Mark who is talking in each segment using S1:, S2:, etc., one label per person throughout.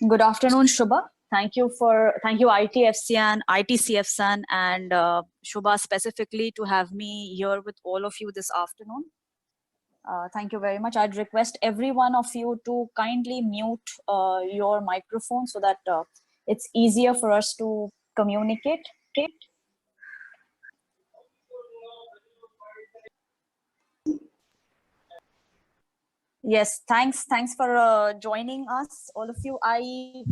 S1: Good afternoon, Shubha. Thank you ITFCN, ITCFSN, and Shubha specifically to have me here with all of you this afternoon. Thank you very much. I'd request every one of you to kindly mute your microphone so that it's easier for us to communicate. Yes, thanks for joining us, all of you. I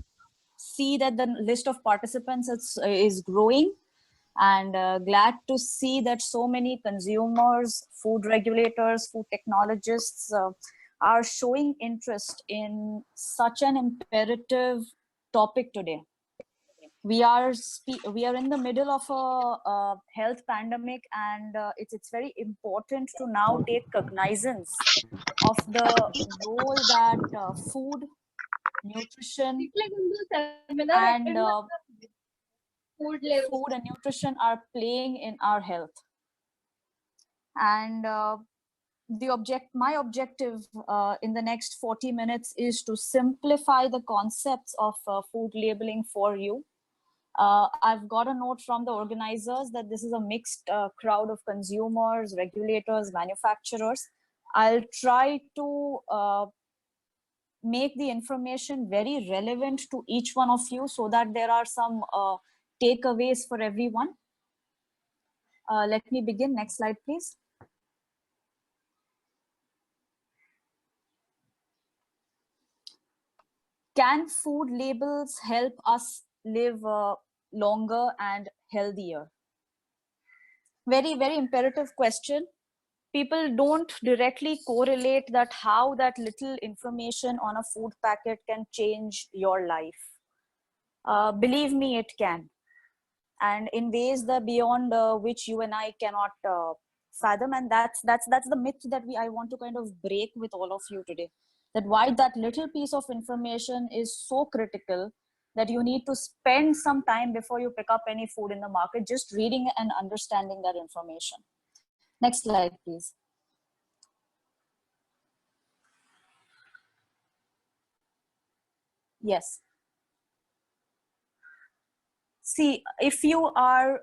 S1: see that the list of participants is growing, and glad to see that so many consumers, food regulators, food technologists are showing interest in such an imperative topic today. We are in the middle of a health pandemic, and it's very important to now take cognizance of the role that food, nutrition, and food and nutrition are playing in our health. And my objective in the next 40 minutes is to simplify the concepts of food labeling for you. I've got a note from the organizers that this is a mixed crowd of consumers, regulators, manufacturers. I'll try to make the information very relevant to each one of you so that there are some takeaways for everyone. Let me begin. Next slide, please. Can food labels help us live longer and healthier? Very, very imperative question. People don't directly correlate that how that little information on a food packet can change your life. Believe me, it can. And in ways that beyond which you and I cannot fathom. And that's the myth that I want to kind of break with all of you today. That why that little piece of information is so critical that you need to spend some time before you pick up any food in the market, just reading and understanding that information. Next slide, please. Yes. See, if you are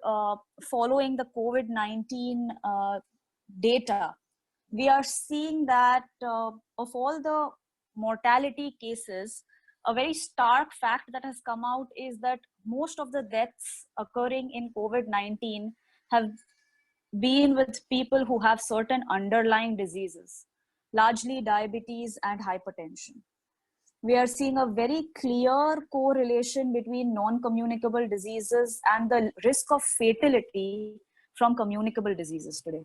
S1: following the COVID-19 data, we are seeing that of all the mortality cases, a very stark fact that has come out is that most of the deaths occurring in COVID-19 have been with people who have certain underlying diseases, largely diabetes and hypertension. We are seeing a very clear correlation between non-communicable diseases and the risk of fatality from communicable diseases today.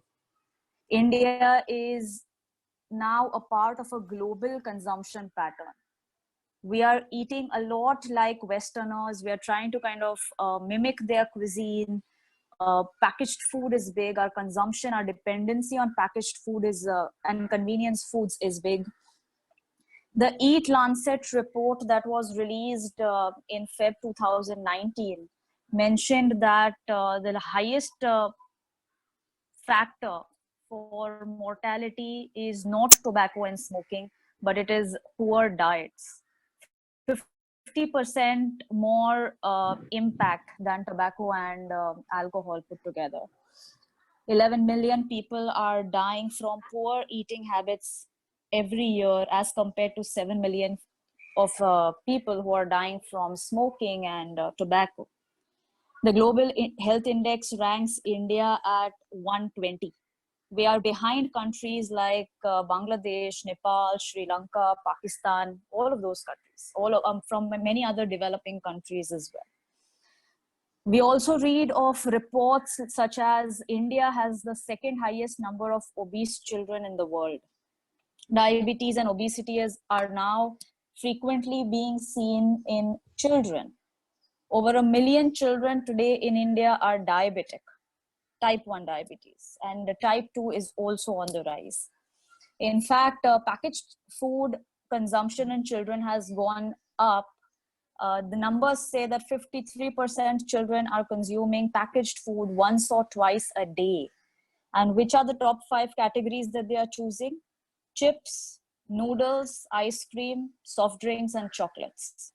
S1: India is now a part of a global consumption pattern. We are eating a lot like Westerners. We are trying to kind of mimic their cuisine. Packaged food is big. Our consumption, our dependency on packaged food is and convenience foods is big. The Eat Lancet report that was released in Feb 2019 mentioned that the highest factor for mortality is not tobacco and smoking, but it is poor diets. 50% more impact than tobacco and alcohol put together. 11 million people are dying from poor eating habits every year as compared to 7 million of people who are dying from smoking and tobacco. The Global Health Index ranks India at 120. We are behind countries like Bangladesh, Nepal, Sri Lanka, Pakistan, all of those countries, from many other developing countries as well. We also read of reports such as India has the second highest number of obese children in the world. Diabetes and obesity are now frequently being seen in children. Over 1 million children today in India are diabetic, type 1 diabetes, and type 2 is also on the rise. In fact, packaged food consumption in children has gone up. The numbers say that 53% children are consuming packaged food once or twice a day. And which are the top 5 categories that they are choosing? Chips, noodles, ice cream, soft drinks, and chocolates.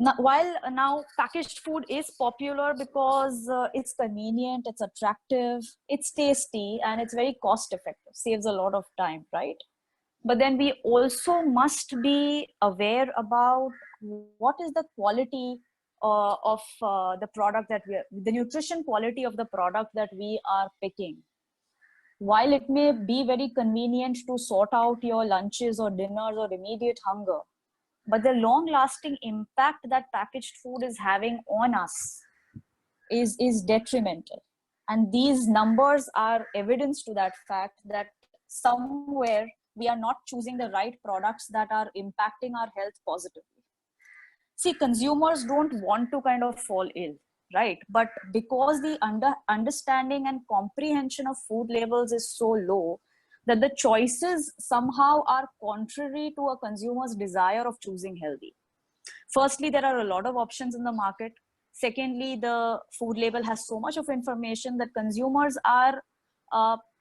S1: Now packaged food is popular because it's convenient, it's attractive, it's tasty, and it's very cost effective, saves a lot of time, right? But then we also must be aware about what is the quality of the product the nutrition quality of the product that we are picking. While it may be very convenient to sort out your lunches or dinners or immediate hunger, but the long lasting impact that packaged food is having on us is detrimental. And these numbers are evidence to that fact that somewhere we are not choosing the right products that are impacting our health positively. See, consumers don't want to kind of fall ill, right? But because the understanding and comprehension of food labels is so low, that the choices somehow are contrary to a consumer's desire of choosing healthy. Firstly, there are a lot of options in the market. Secondly, the food label has so much of information that consumers are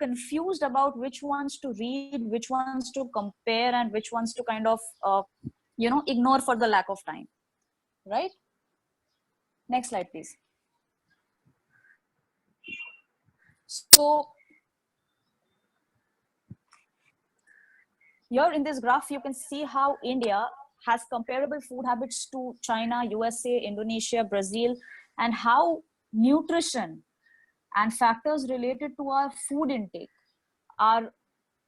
S1: confused about which ones to read, which ones to compare, and which ones to kind of ignore for the lack of time, right? Next slide, please. So here in this graph, you can see how India has comparable food habits to China, USA, Indonesia, Brazil, and how nutrition and factors related to our food intake are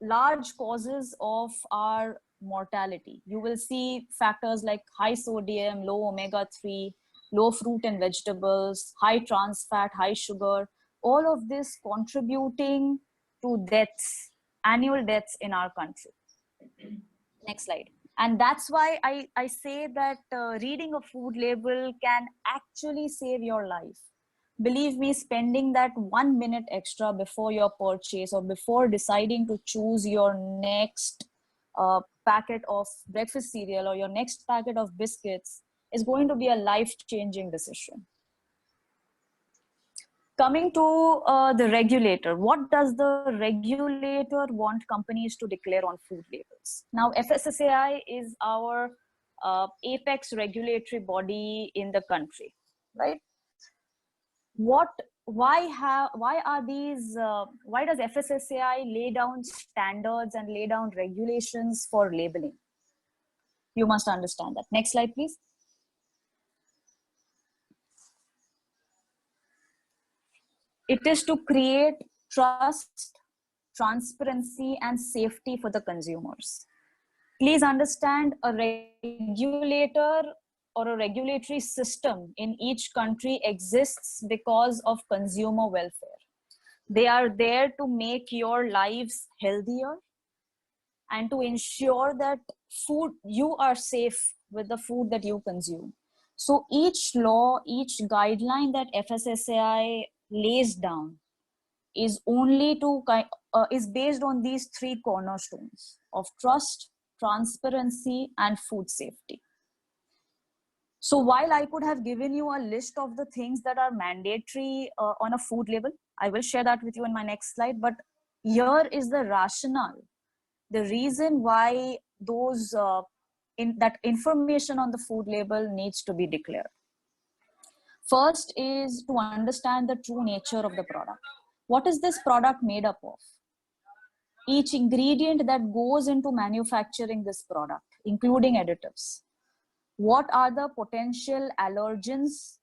S1: large causes of our mortality. You will see factors like high sodium, low omega-3, low fruit and vegetables, high trans fat, high sugar, all of this contributing to deaths, annual deaths in our country. Next slide. And that's why I say that reading a food label can actually save your life. Believe me, spending that 1 minute extra before your purchase or before deciding to choose your next packet of breakfast cereal or your next packet of biscuits is going to be a life-changing decision. Coming to the regulator, what does the regulator want companies to declare on food labels? Now, FSSAI is our apex regulatory body in the country, right? Why does FSSAI lay down standards and lay down regulations for labeling? You must understand that. Next slide, please. It is to create trust, transparency, and safety for the consumers. Please understand, a regulator or a regulatory system in each country exists because of consumer welfare. They are there to make your lives healthier and to ensure that you are safe with the food that you consume. So each law, each guideline that FSSAI lays down is is based on these three cornerstones of trust, transparency, and food safety. So while I could have given you a list of the things that are mandatory on a food label, I will share that with you in my next slide, but here is the rationale, the reason why that information on the food label needs to be declared. First is to understand the true nature of the product. What is this product made up of? Each ingredient that goes into manufacturing this product, including additives. What are the potential allergens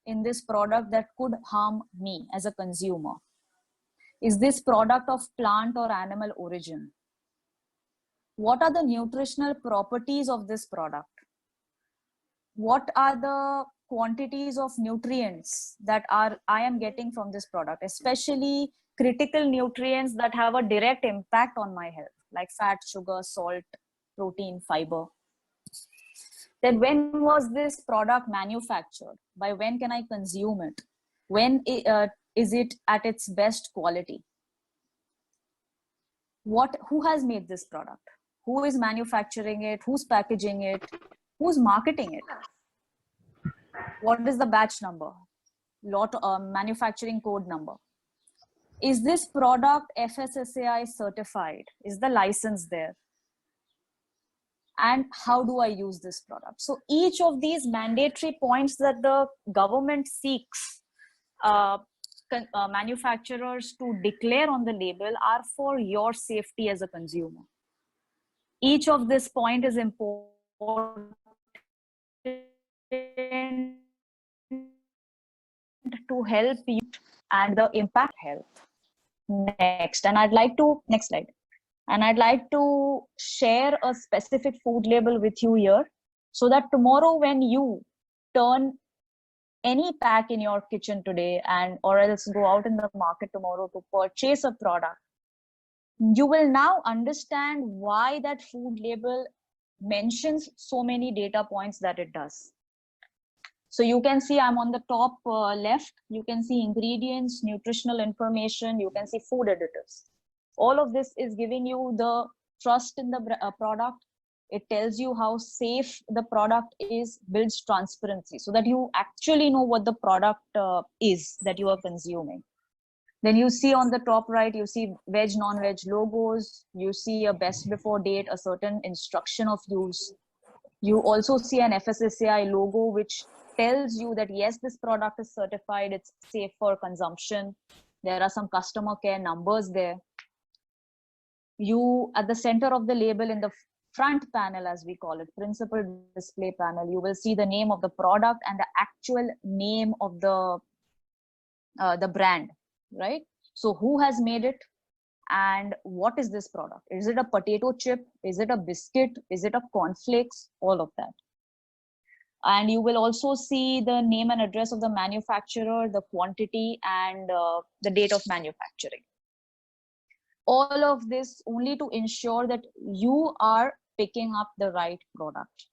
S1: in this product that could harm me as a consumer? Is this product of plant or animal origin? What are the nutritional properties of this product? What are the quantities of nutrients that I am getting from this product, especially critical nutrients that have a direct impact on my health, like fat, sugar, salt, protein, fiber. Then when was this product manufactured? By when can I consume it? When is it at its best quality? Who has made this product? Who is manufacturing it? Who's packaging it? Who's marketing it? What is the batch number? Manufacturing code number? Is this product FSSAI certified? Is the license there? and how do I use this product. So each of these mandatory points that the government seeks manufacturers to declare on the label are for your safety as a consumer. Each of this point is important to help you and the impact health. Next slide. And I'd like to share a specific food label with you here, so that tomorrow when you turn any pack in your kitchen today, and or else go out in the market tomorrow to purchase a product, you will now understand why that food label mentions so many data points that it does. So you can see I'm on the top left, you can see ingredients, nutritional information, you can see food additives. All of this is giving you the trust in the product. It tells you how safe the product is, builds transparency so that you actually know what the product is that you are consuming. Then you see on the top right, you see veg, non-veg logos. You see a best before date, a certain instruction of use. You also see an FSSAI logo, which tells you that yes, this product is certified, it's safe for consumption. There are some customer care numbers there. You, at the center of the label in the front panel, as we call it, principal display panel, you will see the name of the product and the actual name of the brand, right? So who has made it and what is this product? Is it a potato chip? Is it a biscuit? Is it a cornflakes? All of that. And you will also see the name and address of the manufacturer, the quantity, and the date of manufacturing. All of this only to ensure that you are picking up the right product.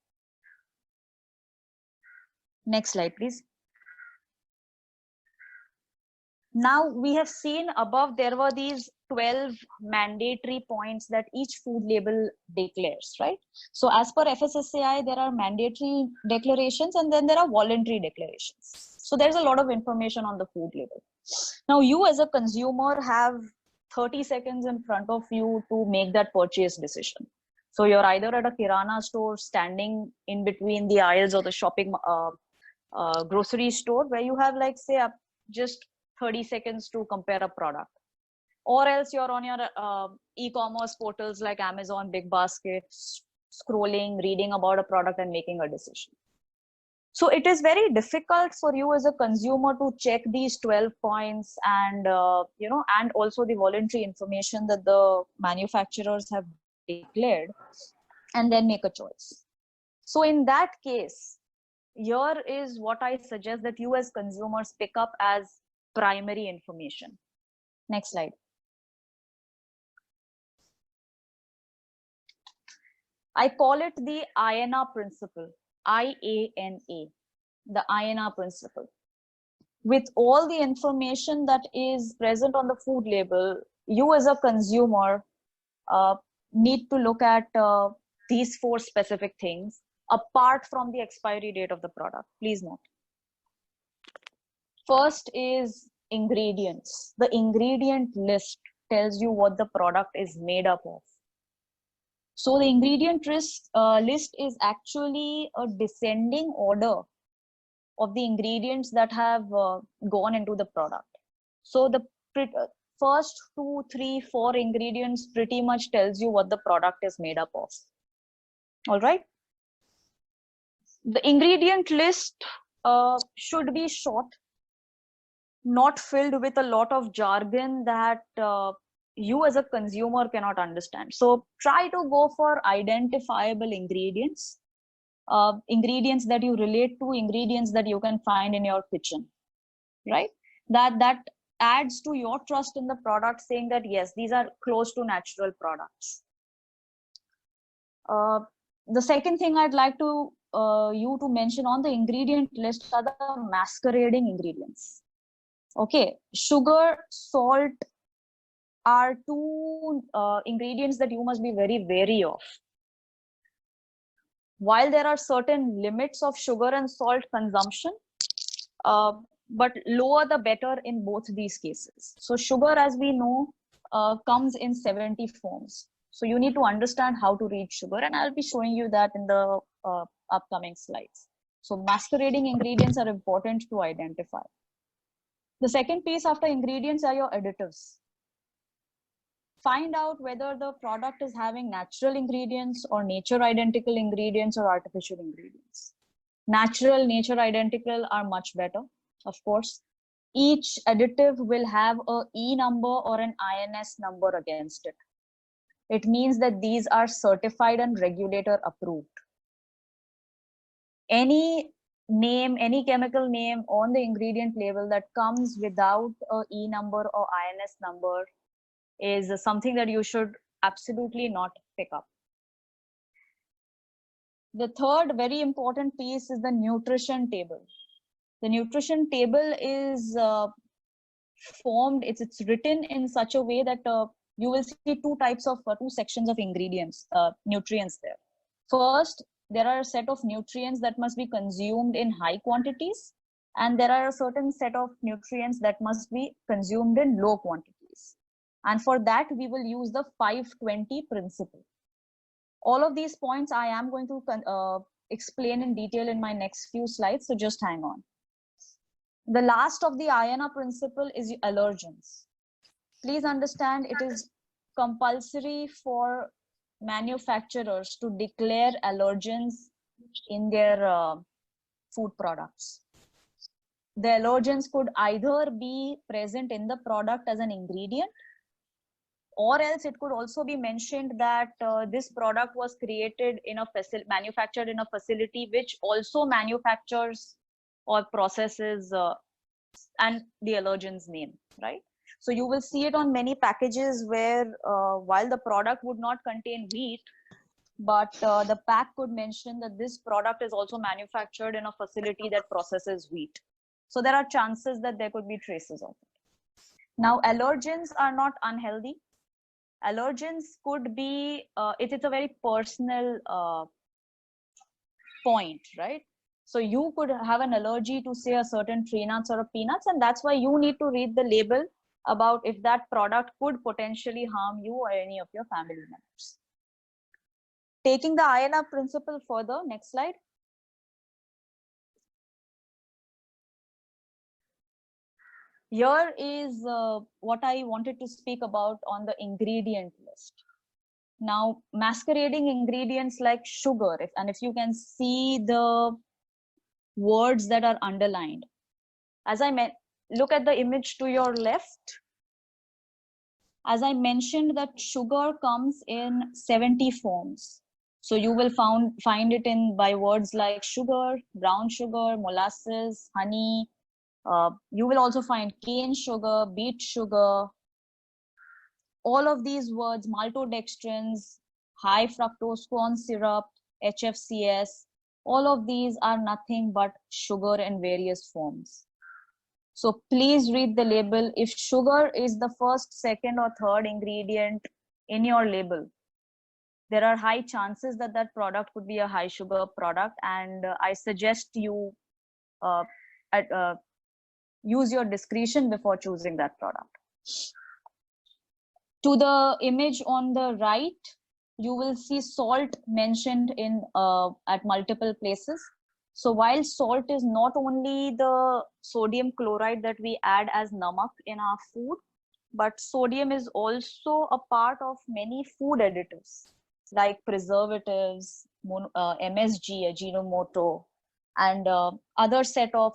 S1: Next slide, please. Now we have seen above, there were these 12 mandatory points that each food label declares, right? So as per FSSAI, there are mandatory declarations and then there are voluntary declarations. So there's a lot of information on the food label. Now you as a consumer have 30 seconds in front of you to make that purchase decision. So you're either at a Kirana store, standing in between the aisles, or the shopping grocery store, where you have, like, say, just 30 seconds to compare a product. Or else you're on your e-commerce portals like Amazon, Big Basket, scrolling, reading about a product and making a decision. So it is very difficult for you as a consumer to check these 12 points and, and also the voluntary information that the manufacturers have declared, and then make a choice. So in that case, here is what I suggest that you as consumers pick up as primary information. Next slide. I call it the IANA principle, IANA, the IANA principle. With all the information that is present on the food label, you as a consumer need to look at these 4 specific things apart from the expiry date of the product. Please note. First is ingredients. The ingredient list tells you what the product is made up of. So the ingredient list is actually a descending order of the ingredients that have gone into the product. So the first 2, 3, 4 ingredients pretty much tells you what the product is made up of. All right. The ingredient list should be short, not filled with a lot of jargon that you as a consumer cannot understand. So try to go for identifiable ingredients, ingredients that you relate to, ingredients that you can find in your kitchen, right? That adds to your trust in the product, saying that yes, these are close to natural products. The second thing I'd like to you to mention on the ingredient list are the masquerading ingredients. Okay, sugar, salt are 2 ingredients that you must be very wary of. While there are certain limits of sugar and salt consumption, but lower the better in both these cases. So sugar, as we know, comes in 70 forms. So you need to understand how to read sugar, and I'll be showing you that in the upcoming slides. So masquerading ingredients are important to identify. The second piece after ingredients are your additives. Find out whether the product is having natural ingredients or nature identical ingredients or artificial ingredients. Natural, nature identical are much better, of course. Each additive will have a E number or an INS number against it. It means that these are certified and regulator approved. Any name, any chemical name on the ingredient label that comes without a E number or INS number is something that you should absolutely not pick up. The third very important piece is the nutrition table. The nutrition table is formed, it's written in such a way that you will see two sections of ingredients, nutrients there. First, there are a set of nutrients that must be consumed in high quantities, and there are a certain set of nutrients that must be consumed in low quantities. And for that, we will use the 5-20 principle. All of these points I am going to explain in detail in my next few slides, so just hang on. The last of the INR principle is allergens. Please understand, it is compulsory for manufacturers to declare allergens in their food products. The allergens could either be present in the product as an ingredient, or else it could also be mentioned that this product was created in a manufactured in a facility which also manufactures or processes and the allergens name, right? So you will see it on many packages where while the product would not contain wheat, but the pack could mention that this product is also manufactured in a facility that processes wheat. So there are chances that there could be traces of it. Now, allergens are not unhealthy. Allergens could be, it's a very personal point, right? So you could have an allergy to say a certain tree nuts or a peanuts, and that's why you need to read the label about if that product could potentially harm you or any of your family members. Taking the INR principle further, next slide. Here is what I wanted to speak about on the ingredient list. Now, masquerading ingredients like sugar, if you can see the words that are underlined. As I meant, look at the image to your left. As I mentioned, that sugar comes in 70 forms. So you will find it in by words like sugar, brown sugar, molasses, honey. You will also find cane sugar, beet sugar. All of these words, maltodextrins, high fructose corn syrup, HFCS, all of these are nothing but sugar in various forms. So please read the label. If sugar is the first, second, or third ingredient in your label, there are high chances that that product could be a high sugar product. And I suggest you use your discretion before choosing that product. To the image on the right, you will see salt mentioned in at multiple places. So while salt is not only the sodium chloride that we add as namak in our food, but sodium is also a part of many food additives like preservatives, MSG, Ajinomoto, and other set of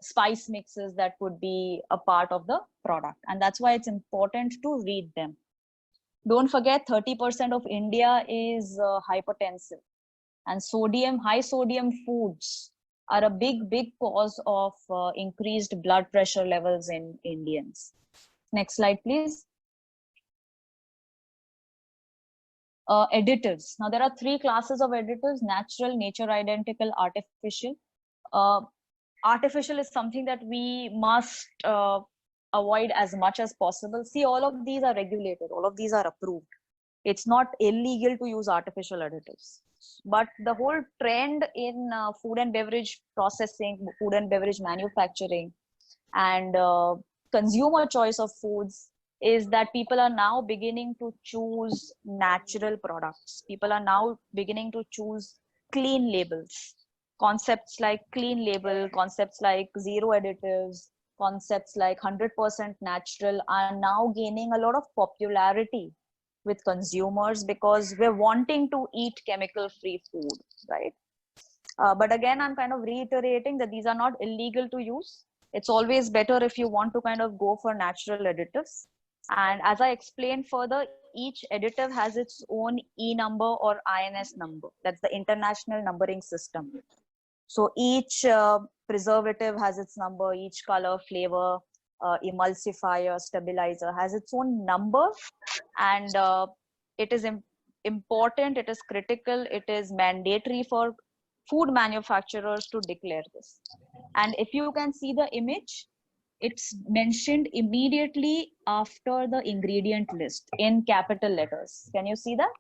S1: spice mixes that would be a part of the product. And that's why it's important to read them. Don't forget, 30% of India is hypertensive, and high sodium foods are a big cause of increased blood pressure levels in Indians. Next slide, please. Additives. Now there are three classes of additives: natural, nature identical, artificial. Artificial is something that we must avoid as much as possible. See, all of these are regulated, all of these are approved. It's not illegal to use artificial additives. But the whole trend in food and beverage processing, food and beverage manufacturing, and consumer choice of foods is that people are now beginning to choose natural products. People are now beginning to choose clean labels. Concepts like clean label, concepts like zero additives, concepts like 100% natural are now gaining a lot of popularity with consumers because we're wanting to eat chemical free food, right? But again, I'm kind of reiterating that these are not illegal to use. It's always better if you want to kind of go for natural additives. And as I explained further, each additive has its own E number or INS number. That's the international numbering system. So each preservative has its number, each color, flavor, emulsifier, stabilizer has its own number. And it is important, it is critical, it is mandatory for food manufacturers to declare this. And if you can see the image, it's mentioned immediately after the ingredient list in capital letters. Can you see that?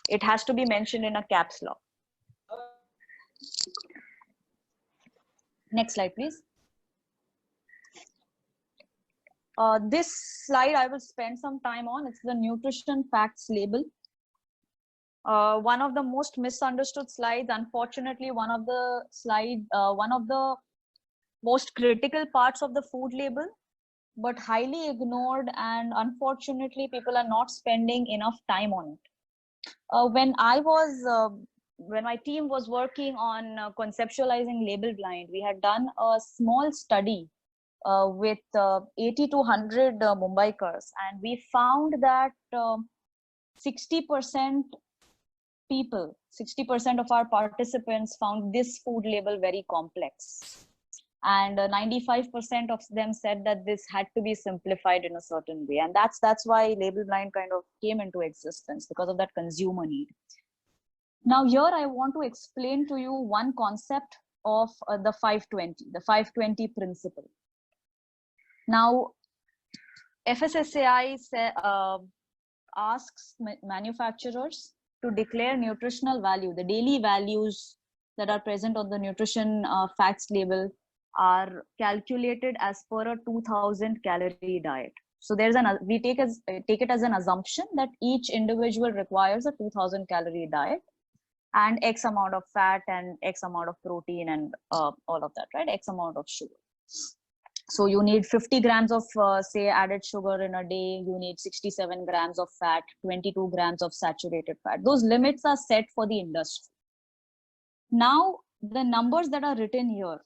S1: It has to be mentioned in a caps lock. Next slide, please. This slide I will spend some time on. It's the nutrition facts label. One of the most misunderstood slides, unfortunately, one of the most critical parts of the food label, but highly ignored, and unfortunately people are not spending enough time on it. When my team was working on conceptualizing label blind, we had done a small study with 80 to 100 Mumbaikars, and we found that 60% people, 60% of our participants found this food label very complex. And 95% of them said that this had to be simplified in a certain way. And that's why label blind kind of came into existence, because of that consumer need. Now here I want to explain to you one concept of the 520 principle. Now, FSSAI asks manufacturers to declare nutritional value. The daily values that are present on the nutrition facts label are calculated as per a 2000 calorie diet. So we take it as an assumption that each individual requires a 2000 calorie diet and X amount of fat and X amount of protein and all of that, right? X amount of sugar. So you need 50 grams of say added sugar in a day, you need 67 grams of fat, 22 grams of saturated fat. Those limits are set for the industry. Now the numbers that are written here,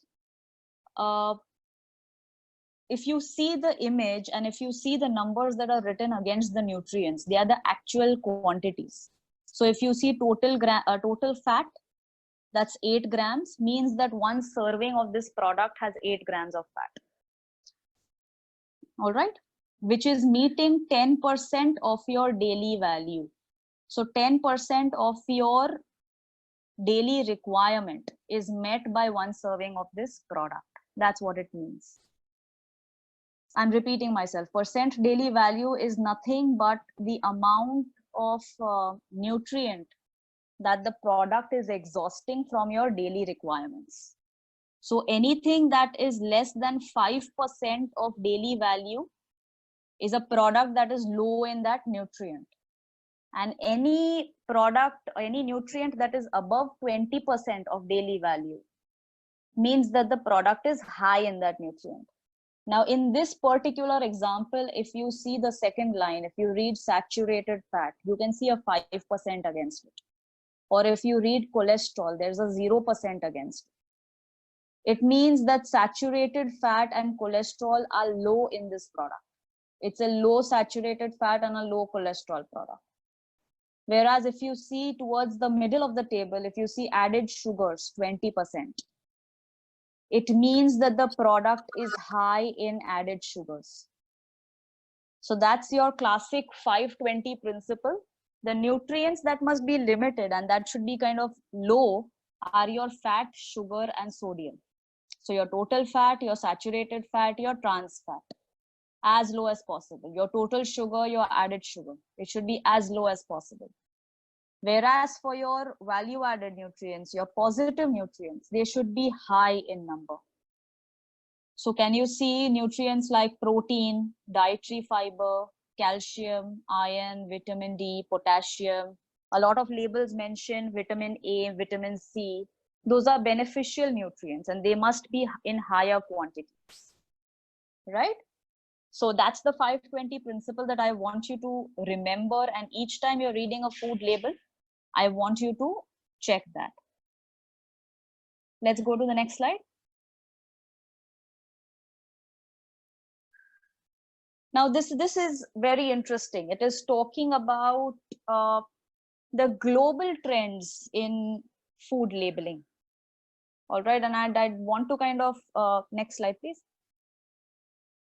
S1: if you see the image and if you see the numbers that are written against the nutrients, they are the actual quantities. So if you see total fat, that's 8 grams, means that one serving of this product has 8 grams of fat. All right, which is meeting 10% of your daily value. So 10% of your daily requirement is met by one serving of this product. That's what it means. I'm repeating myself. Percent daily value is nothing but the amount of nutrient that the product is exhausting from your daily requirements. So anything that is less than 5% of daily value is a product that is low in that nutrient. And any product, any nutrient that is above 20% of daily value means that the product is high in that nutrient. Now, in this particular example, if you see the second line, if you read saturated fat, you can see a 5% against it. Or if you read cholesterol, there's a 0% against it. It means that saturated fat and cholesterol are low in this product. It's a low saturated fat and a low cholesterol product. Whereas if you see towards the middle of the table, if you see added sugars, 20%, it means that the product is high in added sugars. So that's your classic 520 principle. The nutrients that must be limited and that should be kind of low are your fat, sugar, and sodium. So your total fat, your saturated fat, your trans fat, as low as possible. Your total sugar, your added sugar, it should be as low as possible. Whereas for your value added nutrients, your positive nutrients, they should be high in number. So can you see nutrients like protein, dietary fiber, calcium, iron, vitamin D, potassium. A lot of labels mention vitamin A, vitamin C. Those are beneficial nutrients and they must be in higher quantities, right? So that's the 520 principle that I want you to remember. And each time you're reading a food label, I want you to check that. Let's go to the next slide. Now, this is very interesting. It is talking about the global trends in food labeling. All right, and I want to kind of, next slide, please.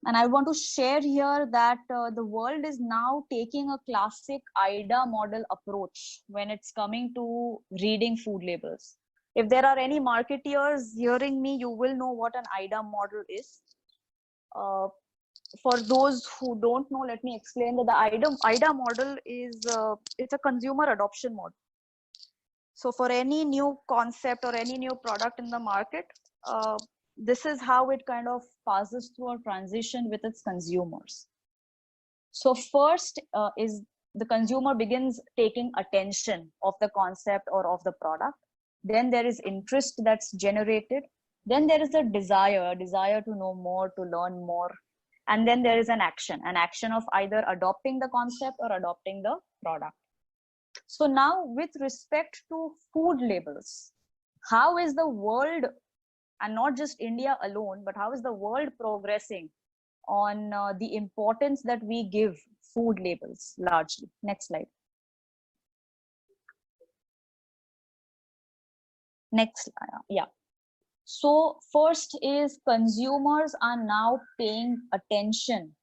S1: And I want to share here that the world is now taking a classic AIDA model approach when it's coming to reading food labels. If there are any marketeers hearing me, you will know what an AIDA model is. For those who don't know, let me explain that the AIDA model is it's a consumer adoption model. So for any new concept or any new product in the market, this is how it kind of passes through a transition with its consumers. So first is the consumer begins taking attention of the concept or of the product. Then there is interest that's generated. Then there is a desire to know more, to learn more. And then there is an action of either adopting the concept or adopting the product. So now with respect to food labels, how is the world, and not just India alone, but how is the world progressing on the importance that we give food labels largely? Next slide. Next, yeah. So first is consumers are now paying attention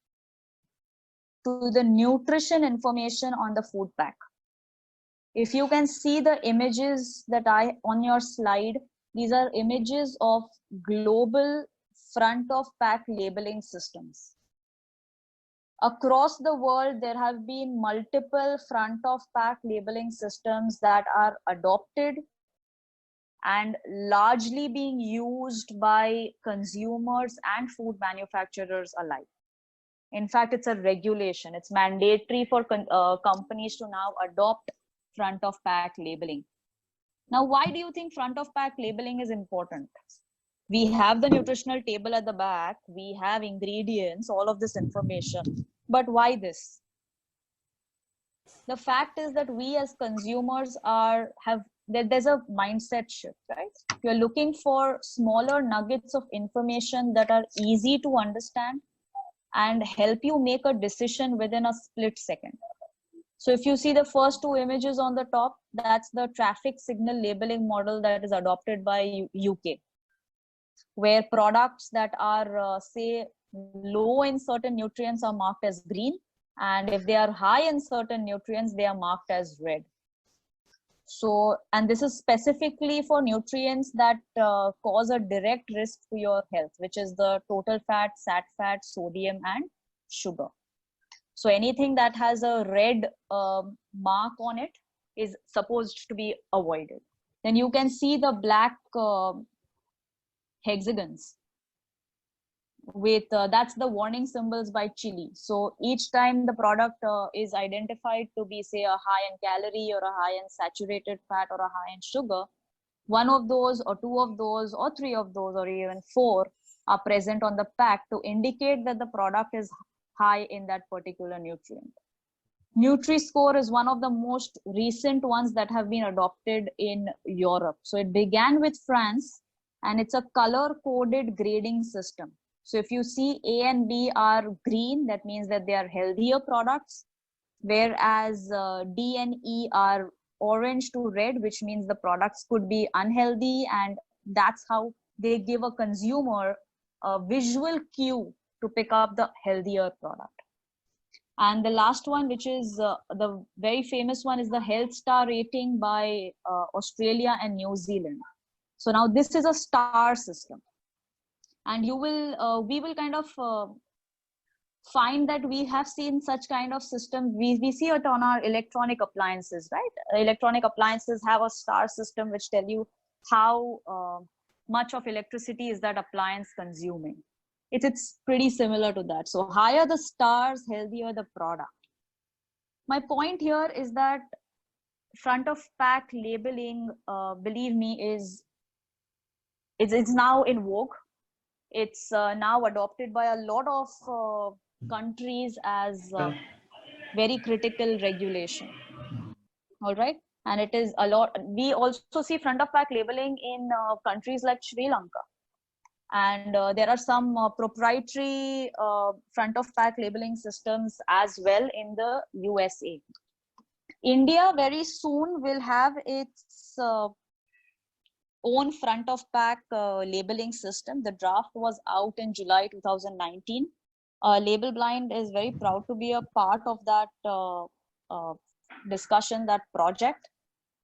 S1: to the nutrition information on the food pack. If you can see the images that on your slide, these are images of global front of pack labeling systems. Across the world, there have been multiple front of pack labeling systems that are adopted and largely being used by consumers and food manufacturers alike. In fact, it's a regulation. It's mandatory for companies to now adopt front of pack labeling. Now, why do you think front of pack labeling is important? We have the nutritional table at the back, we have ingredients, all of this information, but why this? The fact is that we as consumers there's a mindset shift, right? You're looking for smaller nuggets of information that are easy to understand and help you make a decision within a split second. So if you see the first two images on the top, that's the traffic signal labeling model that is adopted by UK, where products that are say low in certain nutrients are marked as green, and if they are high in certain nutrients, they are marked as red. So, and this is specifically for nutrients that cause a direct risk to your health, which is the total fat, sat fat, sodium, and sugar. So anything that has a red mark on it is supposed to be avoided. Then you can see the black hexagons with that's the warning symbols by chili. So each time the product is identified to be, say, a high in calorie or a high in saturated fat or a high in sugar, one of those or two of those or three of those or even four are present on the pack to indicate that the product is high in that particular nutrient. Nutri-Score is one of the most recent ones that have been adopted in Europe. So it began with France, and it's a color-coded grading system. So if you see A and B are green, that means that they are healthier products, whereas D and E are orange to red, which means the products could be unhealthy, and that's how they give a consumer a visual cue to pick up the healthier product. And the last one, which is the very famous one, is the Health Star rating by Australia and New Zealand. So now this is a star system. And you will, we will kind of find that we have seen such kind of system. We see it on our electronic appliances, right? Electronic appliances have a star system which tell you how much of electricity is that appliance consuming. It's pretty similar to that. So higher the stars, healthier the product. My point here is that front of pack labeling, believe me, it's now in vogue. It's now adopted by a lot of countries as very critical regulation. All right, and it is a lot. We also see front of pack labeling in countries like Sri Lanka, and there are some proprietary front of pack labeling systems as well in the USA. India very soon will have its own front of pack labeling system. The draft was out in July 2019. Label Blind is very proud to be a part of that discussion, that project.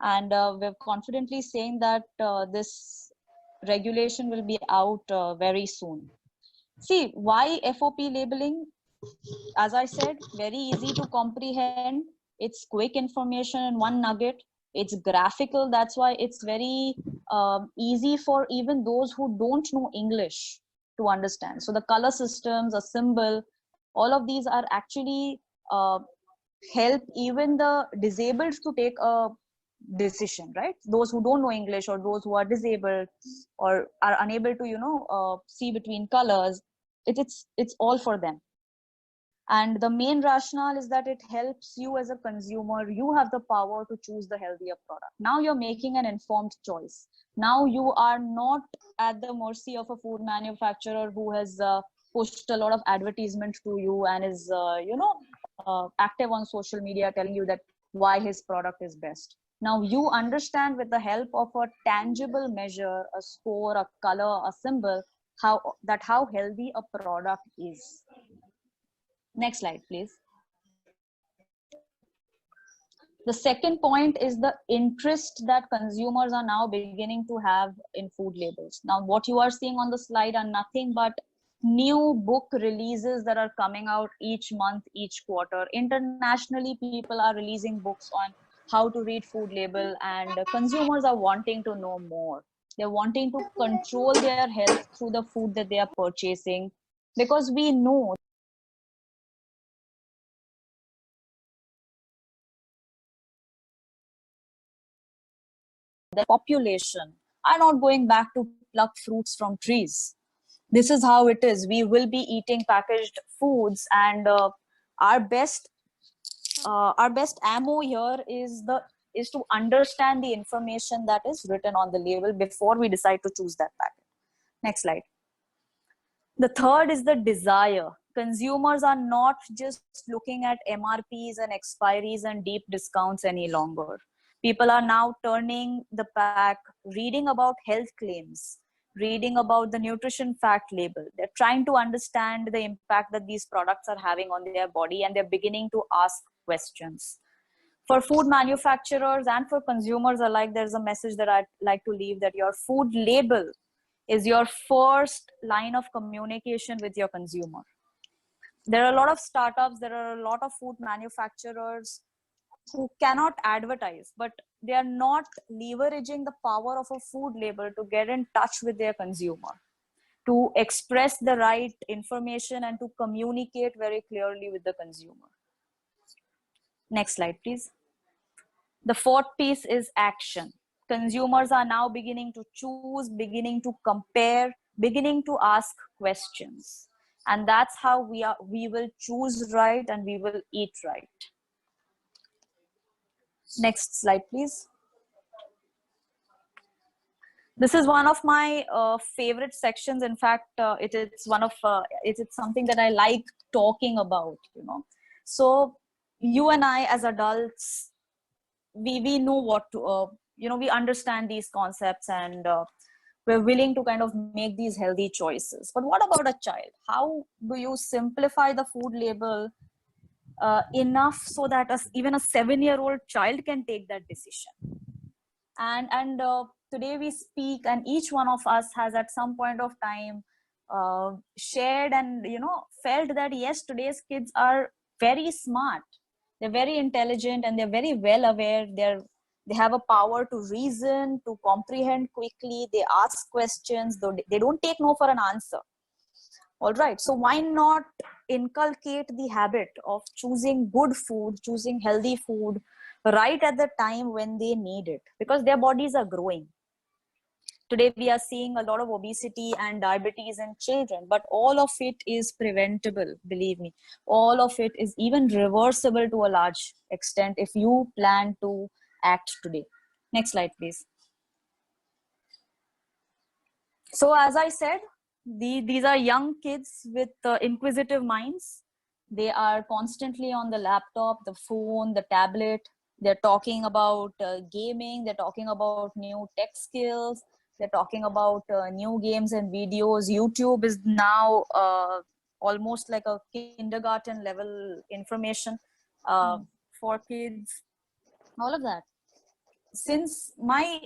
S1: And we're confidently saying that this regulation will be out very soon. See, why FOP labeling? As I said, very easy to comprehend. It's quick information in one nugget. It's graphical. That's why it's very easy for even those who don't know English to understand. So the color systems, a symbol, all of these are actually help even the disabled to take a decision, right? Those who don't know English, or those who are disabled or are unable to see between colors, it's all for them. And the main rationale is that it helps you as a consumer. You have the power to choose the healthier product. Now you're making an informed choice. Now you are not at the mercy of a food manufacturer who has pushed a lot of advertisement to you and is active on social media telling you that why his product is best. Now you understand, with the help of a tangible measure, a score, a color, a symbol, how healthy a product is. Next slide, please. The second point is the interest that consumers are now beginning to have in food labels. Now, what you are seeing on the slide are nothing but new book releases that are coming out each month, each quarter. Internationally, people are releasing books on how to read food label, and consumers are wanting to know more. They're wanting to control their health through the food that they are purchasing, because we know the population are not going back to pluck fruits from trees. This is how it is. We will be eating packaged foods, and our best ammo here is to understand the information that is written on the label before we decide to choose that packet. Next slide. The third is the desire. Consumers are not just looking at MRPs and expiries and deep discounts any longer. People are now turning the pack, reading about health claims, reading about the nutrition fact label. They're trying to understand the impact that these products are having on their body, and they're beginning to ask questions. For food manufacturers and for consumers alike, there's a message that I'd like to leave, that your food label is your first line of communication with your consumer. There are a lot of startups, there are a lot of food manufacturers who cannot advertise, but they are not leveraging the power of a food label to get in touch with their consumer, to express the right information and to communicate very clearly with the consumer. Next slide, please. The fourth piece is action. Consumers are now beginning to choose, beginning to compare, beginning to ask questions. And that's how we will choose right and we will eat right. Next slide, please. This is one of my favorite sections. In fact, it's something that I like talking about, So you and I as adults, we know what to, we understand these concepts, and we're willing to kind of make these healthy choices. But what about a child? How do you simplify the food label enough so that even a 7-year-old child can take that decision? And today we speak, and each one of us has at some point of time shared and felt that yes, today's kids are very smart, they're very intelligent, and they're very well aware. They have a power to reason, to comprehend quickly. They ask questions, though they don't take no for an answer. All right, so why not inculcate the habit of choosing good food, choosing healthy food right at the time when they need it, because their bodies are growing. Today we are seeing a lot of obesity and diabetes in children, but all of it is preventable, believe me. All of it is even reversible to a large extent if you plan to act today. Next slide, please. So as I said, these are young kids with inquisitive minds. They are constantly on the laptop, the phone, the tablet. They're talking about gaming. They're talking about new tech skills. They're talking about new games and videos. YouTube is now almost like a kindergarten level information for kids. All of that. Since my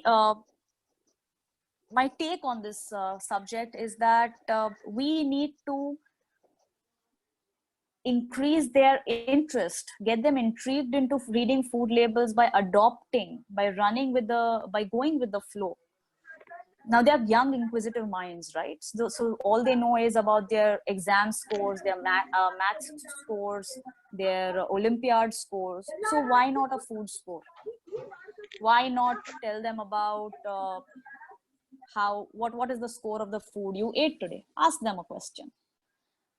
S1: take on this subject is that we need to increase their interest, get them intrigued into reading food labels by adopting, by going with the flow. Now they have young inquisitive minds, right? So all they know is about their exam scores, their math scores, their Olympiad scores. So why not a food score? Why not tell them about what is the score of the food you ate today? Ask them a question.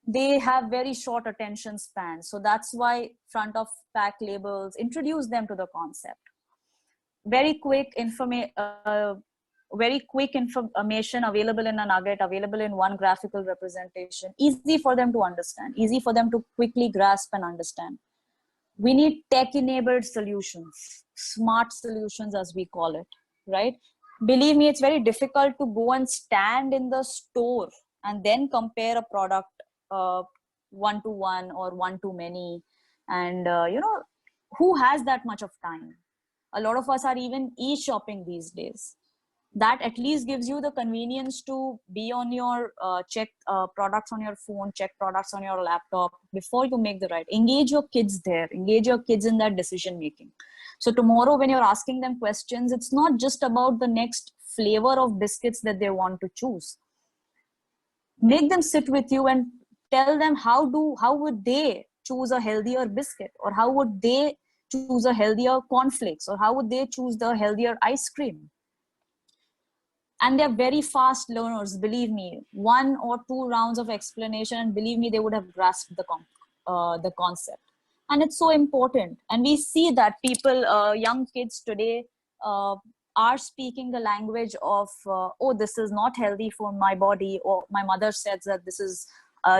S1: They have very short attention spans, so that's why front of pack labels introduce them to the concept. Very quick information available in a nugget, available in one graphical representation, easy for them to understand, easy for them to quickly grasp and understand. We need tech enabled solutions, smart solutions as we call it, right? Believe me, it's very difficult to go and stand in the store and then compare a product one to one or one to many. And who has that much of time? A lot of us are even e-shopping these days. That at least gives you the convenience to be on your check products on your phone, check products on your laptop before you make the right. Engage your kids there, engage your kids in that decision making. So tomorrow when you're asking them questions, it's not just about the next flavor of biscuits that they want to choose. Make them sit with you and tell them how would they choose a healthier biscuit, or how would they choose a healthier cornflakes, or how would they choose the healthier ice cream. And they're very fast learners, believe me. 1 or 2 rounds of explanation, and believe me, they would have grasped the concept. And it's so important. And we see that people, young kids today, are speaking the language of, oh, this is not healthy for my body, or my mother says that this is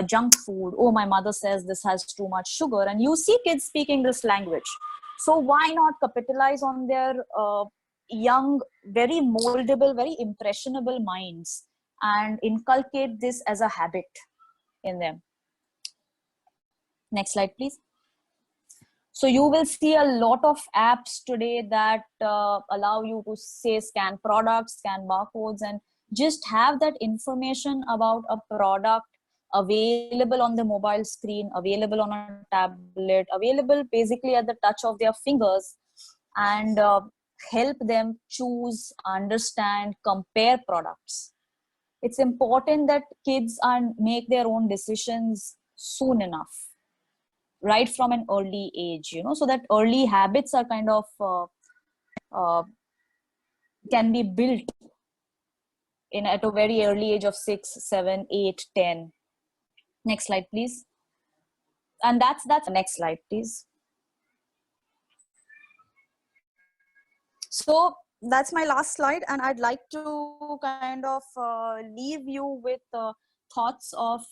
S1: junk food, oh, my mother says this has too much sugar. And you see kids speaking this language. So why not capitalize on their young, very moldable, very impressionable minds and inculcate this as a habit in them? Next slide, please. So you will see a lot of apps today that allow you to say scan products, scan barcodes, and just have that information about a product available on the mobile screen, available on a tablet, available basically at the touch of their fingers, and help them choose, understand, compare products. It's important that kids make their own decisions soon enough, right from an early age, so that early habits are kind of can be built at a very early age of 6, 7, 8, 10. Next slide, please. And that's next slide, please. So that's my last slide, and I'd like to kind of leave you with thoughts of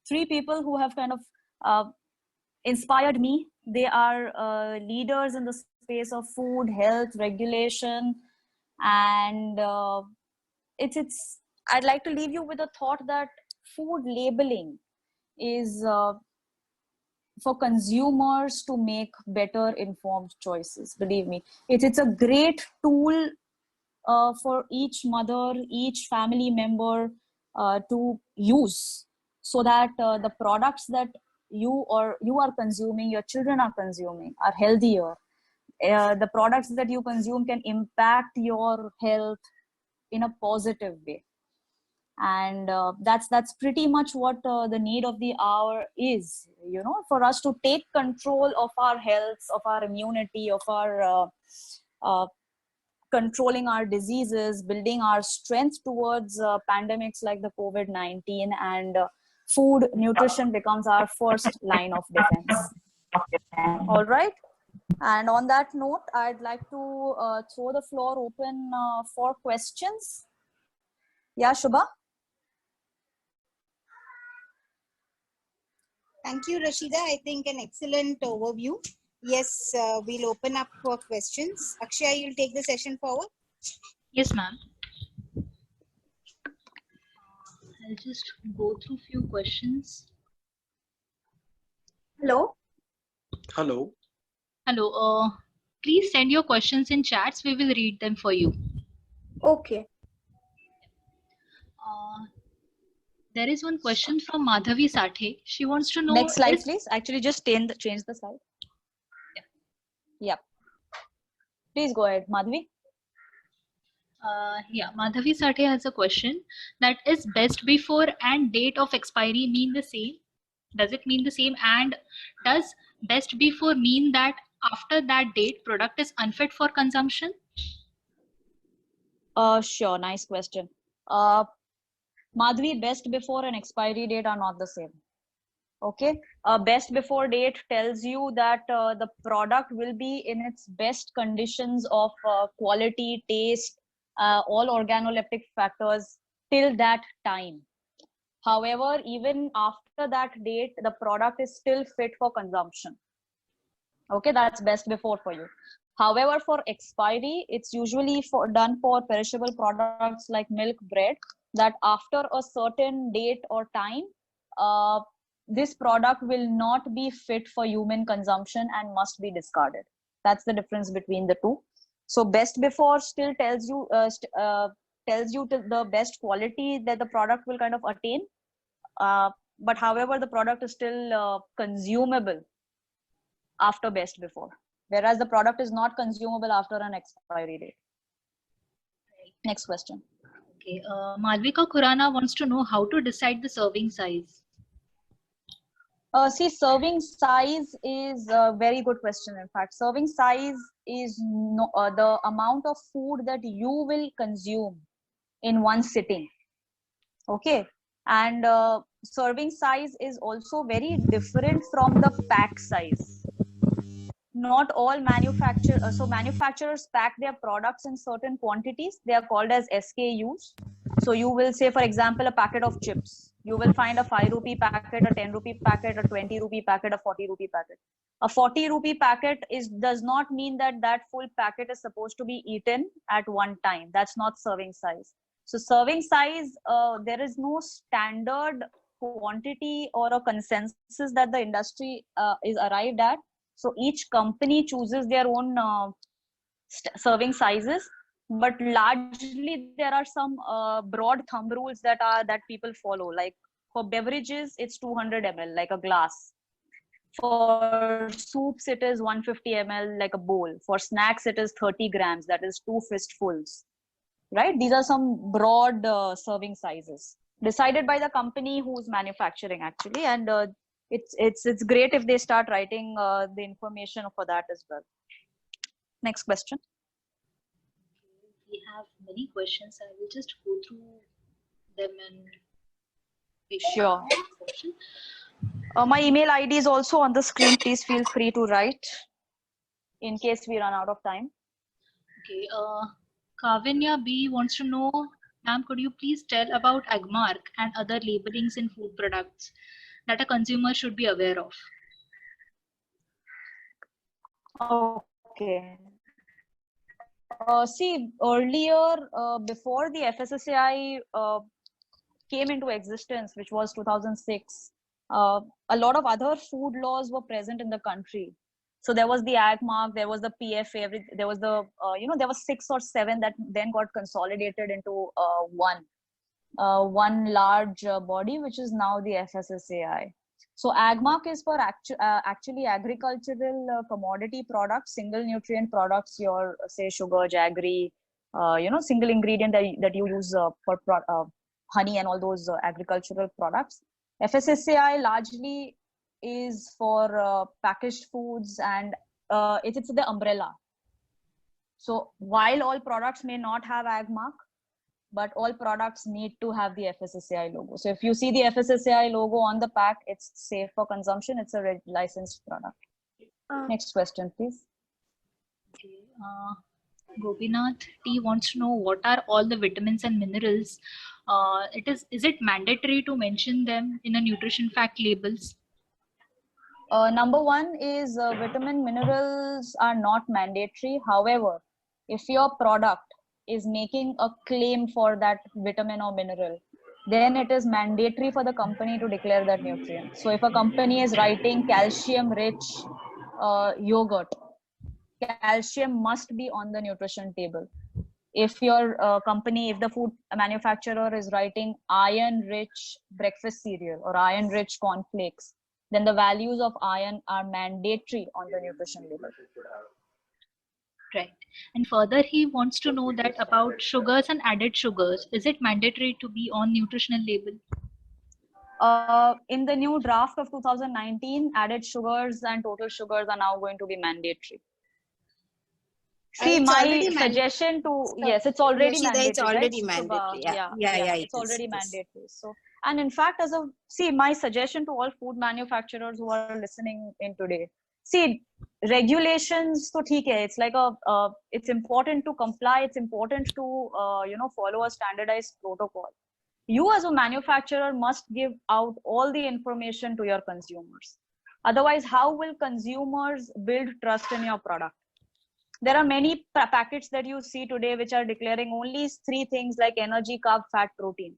S1: 3 people who have kind of inspired me. They are leaders in the space of food, health, regulation, and I'd like to leave you with a thought that food labeling is for consumers to make better informed choices. Believe me, it's a great tool for each mother, each family member to use, so that the products that you are consuming, your children are consuming, are healthier. The products that you consume can impact your health in a positive way. And that's pretty much what the need of the hour is, you know, for us to take control of our health, of our immunity, of our uh, controlling our diseases, building our strength towards pandemics like the COVID-19, and food nutrition becomes our first line of defense. All right. And on that note, I'd like to throw the floor open for questions. Yeah, Shubha?
S2: Thank you, Rashida. I think an excellent overview. Yes, we'll open up for questions. Akshaya, you'll take the session forward.
S3: Yes, ma'am. I'll just go through few questions.
S4: Hello.
S5: Hello.
S3: Hello. Please send your questions in chats. We will read them for you.
S4: Okay.
S3: There is one question from Madhavi Sathe. She wants to know.
S1: Next slide, please. Actually, just change the slide. Yeah. Please go ahead, Madhavi.
S3: Yeah, Madhavi Sathe has a question that is best before and date of expiry mean the same? Does it mean the same? And does best before mean that after that date product is unfit for consumption?
S1: Sure, nice question. Madhavi, best before and expiry date are not the same. Okay, best before date tells you that the product will be in its best conditions of quality, taste, all organoleptic factors till that time. However, even after that date, the product is still fit for consumption. Okay, that's best before for you. However, for expiry, it's usually done for perishable products like milk, bread, that after a certain date or time, this product will not be fit for human consumption and must be discarded. That's the difference between the two. So best before still tells you the best quality that the product will kind of attain. But however, the product is still consumable after best before, whereas the product is not consumable after an expiry date. Next question.
S3: Okay, Malvika Khurana wants to know how to decide the serving size.
S1: See, serving size is a very good question. In fact, serving size is the amount of food that you will consume in one sitting. Okay, and serving size is also very different from the pack size. Not all manufacturers pack their products in certain quantities. They are called as SKUs. So you will say, for example, a packet of chips. You will find a 5 rupee packet, a 10 rupee packet, a 20 rupee packet, a 40 rupee packet. A 40 rupee packet does not mean that full packet is supposed to be eaten at one time. That's not serving size. So serving size, there is no standard quantity or a consensus that the industry is arrived at. So each company chooses their own serving sizes, but largely there are some broad thumb rules that people follow. Like for beverages, it's 200 ml, like a glass. For soups, it is 150 ml, like a bowl. For snacks, it is 30 grams, that is 2 fistfuls. Right? These are some broad serving sizes decided by the company who's manufacturing actually, and it's great if they start writing the information for that as well. Next question.
S3: We have many questions. I will just go through them and
S1: sure. My email ID is also on the screen. Please feel free to write in case we run out of time.
S3: Okay. Kavinya B wants to know, ma'am, could you please tell about Agmark and other labelings in food products that a consumer should be aware of?
S1: Okay. See, earlier, before the FSSAI came into existence, which was 2006, a lot of other food laws were present in the country. So there was the Agmark, there was the PFA, there was the, there was 6 or 7 that then got consolidated into one large body, which is now the FSSAI. So Agmark is for actually agricultural commodity products, single nutrient products, your say sugar, jaggery, single ingredient that you use honey and all those agricultural products. FSSAI largely is for packaged foods, and it's the umbrella. So while all products may not have ag mark, but all products need to have the FSSAI logo. So if you see the FSSAI logo on the pack, it's safe for consumption. It's a licensed product. Next question, please.
S3: Okay. Gopinath T wants to know what are all the vitamins and minerals. Is it mandatory to mention them in a nutrition fact labels?
S1: Number one is vitamin minerals are not mandatory. However, if your product is making a claim for that vitamin or mineral, then it is mandatory for the company to declare that nutrient. So if a company is writing calcium rich yogurt, calcium must be on the nutrition table. If your company, if the food manufacturer is writing iron rich breakfast cereal or iron rich cornflakes, then the values of iron are mandatory on the nutrition label.
S3: Right. And further, he wants to know that about sugars and added sugars. Is it mandatory to be on nutritional label?
S1: In the new draft of 2019, added sugars and total sugars are now going to be mandatory. See, my suggestion to, yes, it's already mandatory.
S2: It's already
S1: right?
S2: mandatory.
S1: It's already mandatory. So, and in fact, my suggestion to all food manufacturers who are listening in today, see, regulations to theek hai. It's like it's important to comply. It's important to follow a standardized protocol. You as a manufacturer must give out all the information to your consumers. Otherwise, how will consumers build trust in your product? There are many packets that you see today which are declaring only 3 things like energy, carb, fat, protein.